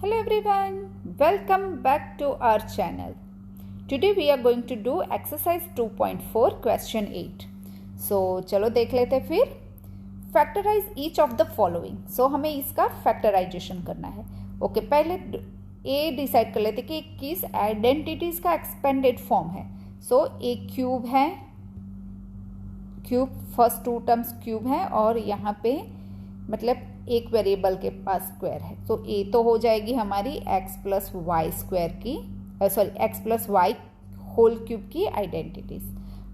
Hello everyone, welcome back to our channel. Today we are going to do exercise 2.4 question 8. So चलो देख लेते हैं फिर. Factorize each of the following. So हमें इसका factorization करना है. Okay, पहले A डिसाइड कर लेते कि किस आइडेंटिटीज का एक्सपेंडेड फॉर्म है. So A क्यूब है, cube first two terms cube है और यहाँ पे मतलब एक वेरिएबल के पास स्क्वायर है. तो ए तो हो जाएगी हमारी एक्स प्लस वाई स्क्वायर की x plus y whole cube की आइडेंटिटीज.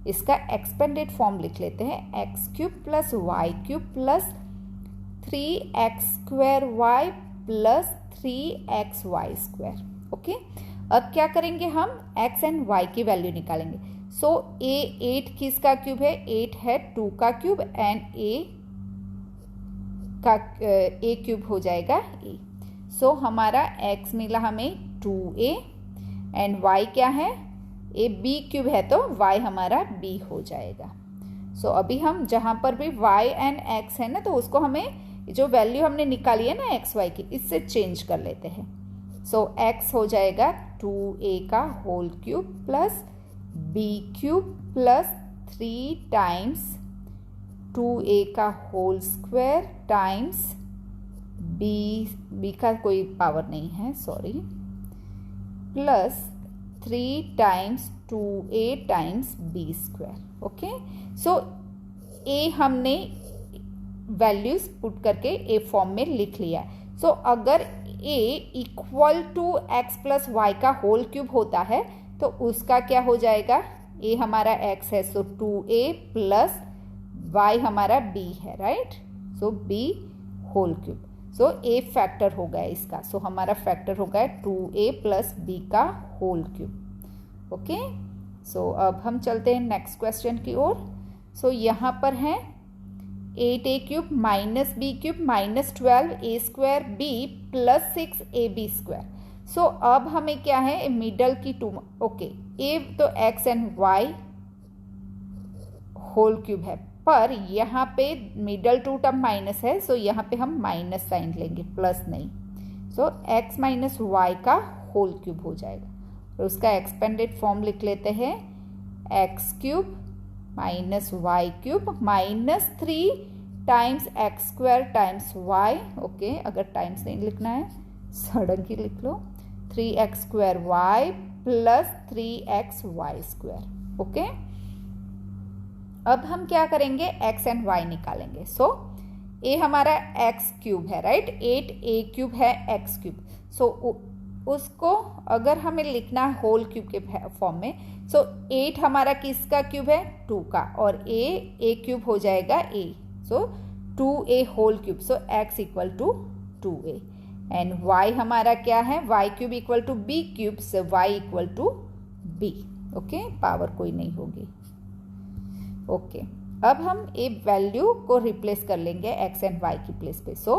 इसका एक्सपेंडेड फॉर्म लिख लेते हैं x cube plus y cube plus 3x square y plus 3x y square. Okay, अब क्या करेंगे हम x एंड y की वैल्यू निकालेंगे. सो ए 8 किसका क्यूब है, 8 है 2 का क्यूब एंड ए क्यूब हो जाएगा ए. सो हमारा x मिला हमें 2a एंड y क्या है, ए b क्यूब है तो y हमारा b हो जाएगा. सो अभी हम जहाँ पर भी y एंड x है ना तो उसको हमें जो वैल्यू हमने निकाली है ना एक्स वाई की इससे चेंज कर लेते हैं. सो x हो जाएगा 2a का whole cube plus b cube plus 3 times 2a का होल स्क्वायर टाइम्स b का कोई पावर नहीं है sorry, plus 3 times 2a times b square. Okay, so a हमने वैल्यूज पुट करके a फॉर्म में लिख लिया है. सो अगर a equal to x plus y का होल क्यूब होता है तो उसका क्या हो जाएगा, a हमारा x है सो 2a प्लस y हमारा b है right. So b whole cube. So a factor हो गया इसका. सो हमारा फैक्टर हो गया 2a प्लस b का होल क्यूब. ओके, सो अब हम चलते हैं नेक्स्ट क्वेश्चन की ओर. सो यहाँ पर है 8a cube minus b cube minus 12a square b plus 6ab square. So अब हमें क्या है मिडल की टू. ओके, a तो x and y whole cube है पर यहाँ पे मिडल टू टर्म माइनस है सो यहाँ पे हम माइनस साइन लेंगे प्लस नहीं. सो x माइनस वाई का होल क्यूब हो जाएगा और उसका एक्सपेंडेड फॉर्म लिख लेते हैं x cube minus Y cube minus 3 times x square times y. Okay, अगर टाइम्स नहीं लिखना है सडन की लिख लो 3x square y plus 3x y square. Okay, अब हम क्या करेंगे x एंड y निकालेंगे. सो a हमारा x क्यूब है राइट, 8a क्यूब है x क्यूब. सो उसको अगर हमें लिखना है होल क्यूब के फॉर्म में सो 8 हमारा किसका क्यूब है 2 का और a क्यूब हो जाएगा a. So 2a whole cube. So x equal to 2a and y हमारा क्या है y cube equal to b cube. So y equal to b. Okay, power कोई नहीं होगी. ओके, अब हम ए वैल्यू को रिप्लेस कर लेंगे x एंड y की प्लेस पे. सो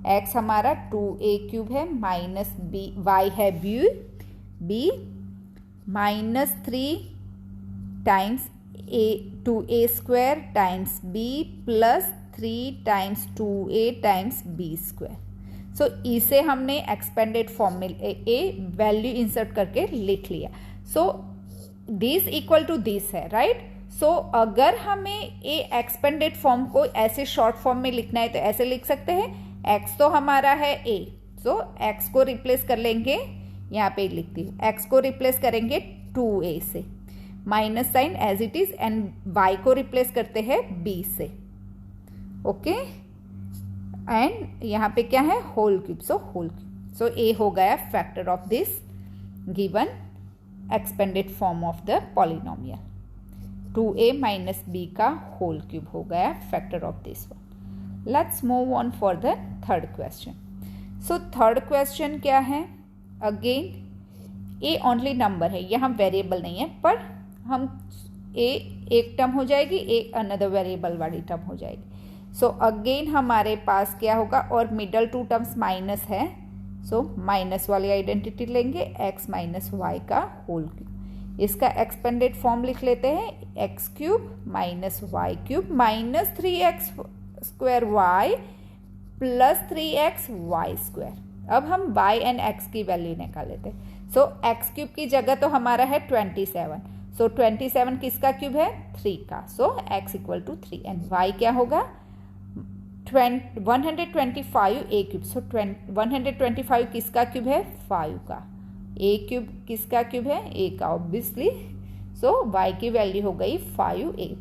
x हमारा 2a क्यूब है माइनस b, y है b minus 3 times a 2a square times b plus 3 times 2a times b square. So इसे हमने एक्सपेंडेड फॉर्म में ए वैल्यू इंसर्ट करके लिख लिया. So this equal to this है राइट. सो अगर हमें ए एक्सपेंडेड फॉर्म को ऐसे शॉर्ट फॉर्म में लिखना है तो ऐसे लिख सकते हैं. x तो हमारा है a, सो x को रिप्लेस कर लेंगे, यहाँ पे लिखती हूँ x को रिप्लेस करेंगे 2a से minus sign as it is and y को रिप्लेस करते हैं b से. ओके, एंड यहाँ पे क्या है whole cube. So whole cube. So a हो गया factor of this given expanded form of the polynomial. 2a minus b का होल क्यूब हो गया factor of this one. Let's move on for the third question. So third question क्या है, again a only number है, यहाँ variable नहीं है पर हम a एक टर्म हो जाएगी, a अनदर वेरिएबल वाली टर्म हो जाएगी. सो अगेन हमारे पास क्या होगा और मिडल टू टर्म्स माइनस है. सो माइनस वाली आइडेंटिटी लेंगे x माइनस वाई का होल क्यूब. इसका एक्सपेंडेड फॉर्म लिख लेते हैं x cube minus Y cube minus 3x square y plus 3x y square. अब हम y एंड x की वैल्यू निकाल लेते हैं। सो x क्यूब की जगह तो हमारा है 27, सो 27 किसका क्यूब है? 3 का, so x equal to 3 and y क्या होगा? 125 a क्यूब, सो 125 किसका क्यूब है? 5 का। a क्यूब किसका क्यूब है? a का ऑब्वियसली, सो y की वैल्यू हो गई 5a।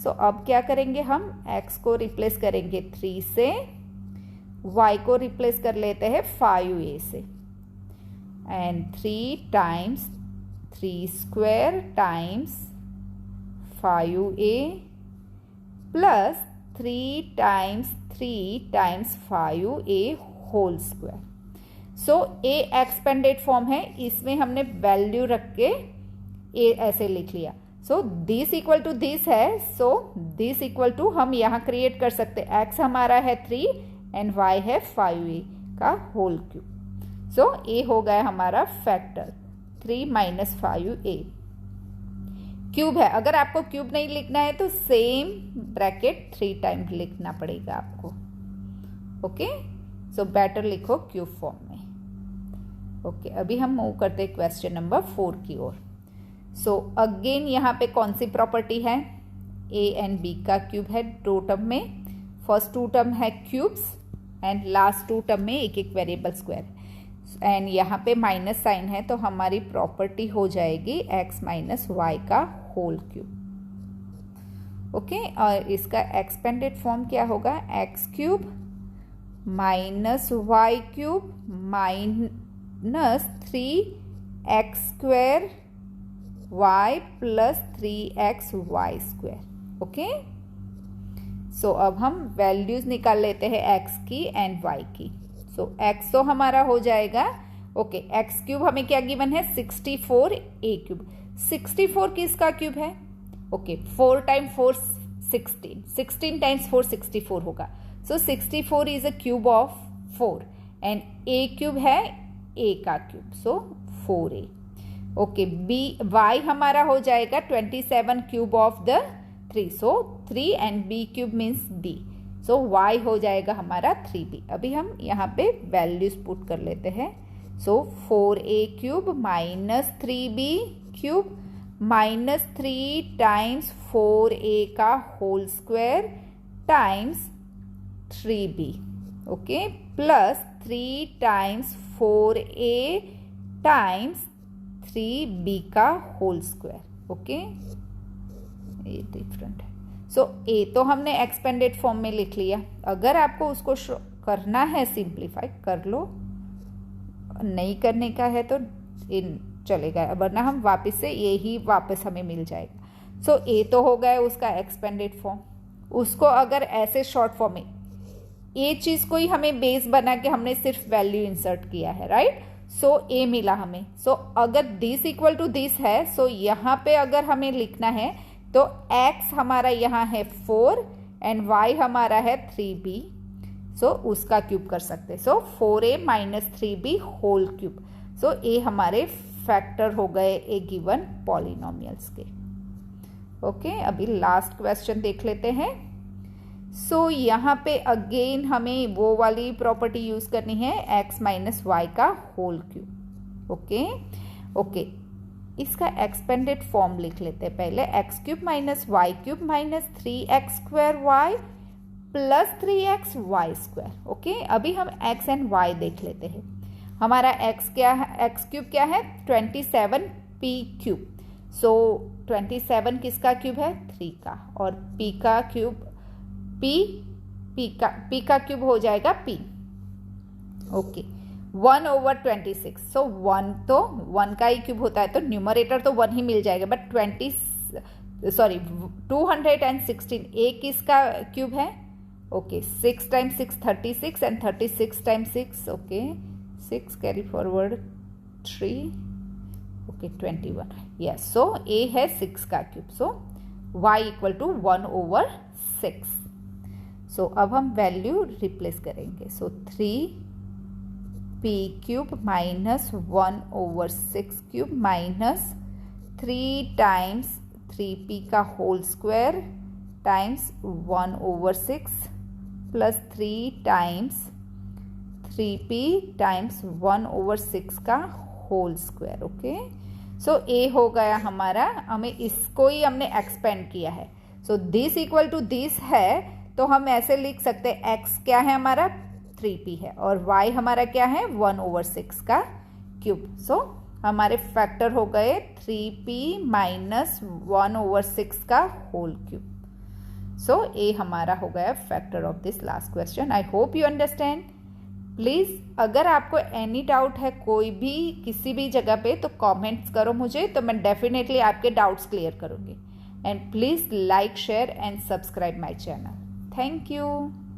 सो अब क्या करेंगे हम? x को रिप्लेस करेंगे 3 से, y को रिप्लेस कर लेते हैं 5a से, and 3 times 3 square times 5a plus 3 times 5a whole square. So a expanded form है, इसमें हमने वैल्यू रख के a ऐसे लिख लिया। So this equal to this है, सो दिस इक्वल टू हम यहाँ क्रिएट कर सकते हैं। x हमारा है 3 एंड y है 5a का होल क्यूब। सो a हो गया हमारा फैक्टर 3 माइनस 5a। क्यूब है, अगर आपको क्यूब नहीं लिखना है तो सेम ब्रैकेट 3 टाइम लिखना पड़ेगा आपको। ओके, सो बेटर लिखो क्यूब फॉर्म में। ओके, अभी हम मूव करते हैं क्वेश्चन नंबर 4 की ओर। सो अगेन यहाँ पे कौन सी प्रॉपर्टी है? a एंड b का क्यूब है 2 टर्म में। फर्स्ट 2 टर्म है क्यूब्स एंड लास्ट 2 टर्म में एक एक वेरिएबल स्क्वायर, एंड यहाँ पे माइनस साइन है तो हमारी प्रॉपर्टी हो जाएगी x माइनस वाई का होल क्यूब। ओके, और इसका एक्सपेंडेड फॉर्म क्या होगा? x cube minus Y cube minus 3x square y plus 3x y square. Okay, so अब हम वैल्यूज निकाल लेते हैं x की एंड y की। सो x तो हमारा हो जाएगा, ओके, x क्यूब हमें क्या गिवन है? 64 a क्यूब। 64 किसका क्यूब है? ओके, 4 टाइम 4 16, 16 टाइम्स 4 64 होगा। सो 64 is a cube of 4 and a cube है a का क्यूब, सो 4a। ओके, y हमारा हो जाएगा 27 cube of the 3, so 3 and b cube means d, so y हो जाएगा हमारा 3b। अभी हम यहाँ पे वैल्यूज पुट कर लेते हैं। So 4a cube minus 3b cube minus 3 times 4a का whole square times 3b, okay, plus 3 times 4a times 3b का होल स्क्वायर। ओके, ये डिफरेंट है। सो a तो हमने एक्सपेंडेड फॉर्म में लिख लिया। अगर आपको उसको करना है सिंप्लीफाई कर लो, नहीं करने का है तो इन चलेगा, वरना हम वापस से यही वापस हमें मिल जाएगा। सो a तो हो गया उसका एक्सपेंडेड फॉर्म। उसको अगर ऐसे शॉर्ट फॉर्म में ये चीज को ही हमें बेस बना के हमने सिर्फ वैल्यू इंसर्ट किया है, राइट? सो a मिला हमें। सो अगर दिस इक्वल टू दिस है, सो यहाँ पे अगर हमें लिखना है तो x हमारा यहाँ है 4 एंड y हमारा है 3b, सो उसका क्यूब कर सकते हैं। So 4a minus 3b whole cube. So a हमारे फैक्टर हो गए ए गिवन पॉलिनोमियल्स के। ओके, अभी लास्ट क्वेश्चन देख लेते हैं। सो यहाँ पे अगेन हमें वो वाली प्रॉपर्टी यूज करनी है, x माइनस वाई का होल क्यूब। ओके, इसका एक्सपेंडेड फॉर्म लिख लेते हैं पहले। x cube minus Y cube minus 3x square y plus 3x y square. Okay, अभी हम x एंड y देख लेते हैं। हमारा x क्या है? x क्यूब क्या है? 27p cube. सो 27 किसका क्यूब है? 3 का, और p का क्यूब p का क्यूब हो जाएगा p। ओके, 1 ओवर 26, सो 1 तो 1 का ही क्यूब होता है तो न्यूमरेटर तो 1 ही मिल जाएगा, बट 216 a किसका क्यूब है? Okay, 6 times 6 36 and 36 times 6, okay, 6 carry forward 3, okay 21। Yes, so a है 6 का cube, so y equal to 1 over 6। So अब हम वैल्यू रिप्लेस करेंगे। So 3p cube minus 1 over 6 cube minus 3 times 3p का whole square times 1 over 6 plus 3 times 3p times 1/6 का whole square. Okay, सो ए हो गया हमारा, हमें इसको ही हमने एक्सपेंड किया है। So this equal to this है, तो हम ऐसे लिख सकते हैं x क्या है हमारा 3p है और y हमारा क्या है 1/6 का क्यूब। सो हमारे फैक्टर हो गए 3p माइनस 1/6 का होल क्यूब। सो ए हमारा हो गया factor of this last question. I hope you understand. Please अगर आपको एनी डाउट है कोई भी किसी भी जगह पे, तो कमेंट्स करो मुझे, तो मैं डेफिनेटली आपके डाउट्स क्लियर करूँगी। And please like share and subscribe my channel. Thank you.